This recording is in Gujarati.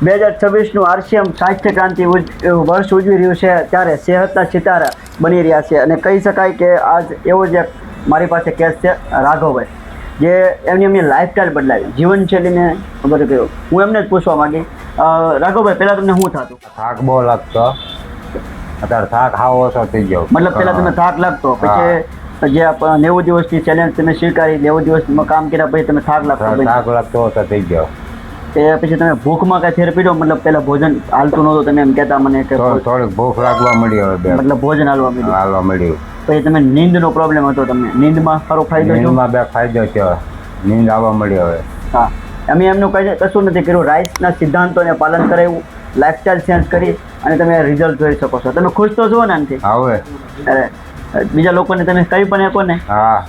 2026નું RCM સાહિત્ય ક્રાંતિ વર્ષ ઉજવી રહ્યું છે ત્યારે સેહતના સિતારા બની રહ્યા છે અને કહી શકાય કે આજ એવો જ એક મારી પાસે કેસ છે રાઘવભાઈ, જે એમની લાઈફસ્ટાઈલ બદલાવી, જીવનશૈલીને બધું કહ્યું. હું એમને જ પૂછવા માંગી, રાઘવભાઈ પહેલાં તમને શું થતું? થાક બહુ લાગતો, અત્યારે થાક હાવ ઓછો થઈ ગયો. મતલબ પહેલાં તમે થાક લાગતો, પછી જે 90 દિવસની ચેલેન્જ તમે સ્વીકારી, 90 દિવસમાં કામ કર્યા પછી તમે થાક લાગતો ઓછો થઈ ગયો. એ પછી તમે ભૂખમાં કઈ ફેર પીડો? મતલબ પહેલા ભોજન હાલતું નહોતું, તમે એમ કહેતા મને કે થોડીક ભૂખ લાગવા મળી, હવે મતલબ ભોજન હાલવા મળ્યું. પછી તમે નીંદનો પ્રોબ્લેમ હતો, તમને નીંદમાં સારો ફાયદો? નીંદમાં બે ફાયદો છે, નીંદ આવવા મળી હવે. હા, અમે એમનું કશું નથી કર્યું, રાઈસના સિદ્ધાંતોને પાલન કરાવ્યું, લાઈફસ્ટાઈલ ચેન્જ કરી અને તમે રિઝલ્ટ જોઈ શકો છો. તમે ખુશ તો છો ને આનાથી? હવે અરે બીજા લોકોને તમે કહી પણ શકો ને? હા.